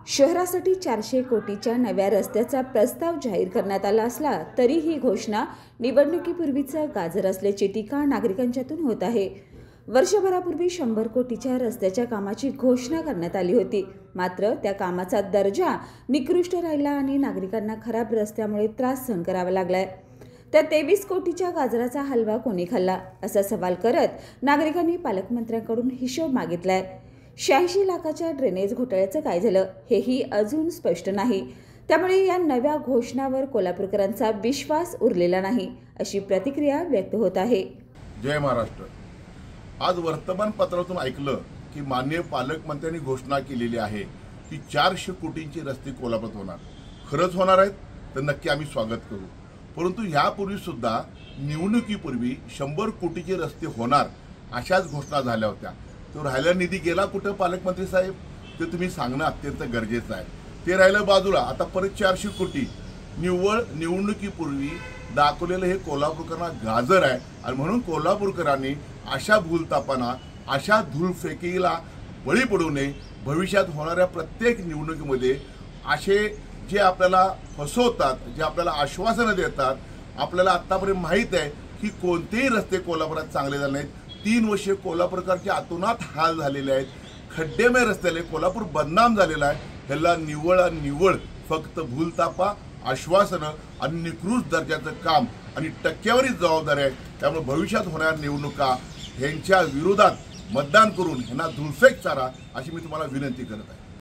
शहरासाठी 400 कोटीच्या नव्या रस्त्याचा प्रस्ताव जाहीर करण्यात आला असला तरी ही घोषणा निवडणुकीपूर्वीचं गाजर असल्याची टीका नागरिकांच्यातून होत आहे। वर्षभरापूर्वी 100 कोटीच्या रस्त्याच्या कामाची घोषणा करण्यात आली होती, मात्र त्या कामाचा दर्जा निकृष्ट राहिला आणि नागरिकांना खराब रस्त्यामुळे त्रास सहन करावा लागलाय। त्या 23 कोटीच्या गाजराचा हलवा कोणी खाल्ला असा सवाल करत नागरिकांनी पालकमंत्र्यांकडून हिशोब मागितलाय। 86 लाखाच्या ड्रेनेज घोटाळ्याचं काय झालं हेही अजून स्पष्ट नाही, त्यामुळे या नव्या घोषणावर कोल्हापूरकरांचा विश्वास उरलेला नाही अशी प्रतिक्रिया व्यक्त होत आहे। जय महाराष्ट्र। आज वर्तमानपत्रातून ऐकलं की माननीय पालकमंत्र्यांनी घोषणा केलेली आहे की 400 कोटींचे रस्ते कोल्हापुरात होणार। खरंच होणार आहेत तर नक्की आम्ही स्वागत करू, परंतु यापूर्वी सुद्धा निवडणुकीपूर्वी 100 कोटीचे रस्ते होणार अशाच घोषणा झाल्या होत्या। तो राहिला निधी गेला कुठं पालकमंत्री साहेब, ते तुम्ही सांगणं अत्यंत गरजेचं आहे। ते राहिलं बाजूला, आता परत 400 कोटी निवडणुकीपूर्वी दाखवलेलं हे कोल्हापूरकरांना गाजर आहे आणि म्हणून कोल्हापूरकरांनी अशा भूलतापांना, अशा धूळफेकीला बळी पडू नये। भविष्यात होणाऱ्या प्रत्येक निवडणुकीमध्ये असे जे आपल्याला फसवतात, जे आपल्याला आश्वासनं देतात, आपल्याला आतापर्यंत माहीत आहे की कोणतेही रस्ते कोल्हापुरात चांगले झाले नाहीत। 3 वर्षे कोल्हापूरकरांचे अतोनात हाल झालेले आहेत। खड्डेमय रस्त्याले कोल्हापूर बदनाम झालेला आहे। ह्याला निव्वळ फक्त भूलतापा, आश्वासनं आणि निकृष्ट दर्जाचं काम आणि टक्केवारी जबाबदारी आहे। त्यामुळे भविष्यात होणाऱ्या निवडणुका ह्यांच्या विरोधात मतदान करून ह्यांना धुळफेक चारा अशी मी तुम्हाला विनंती करत आहे।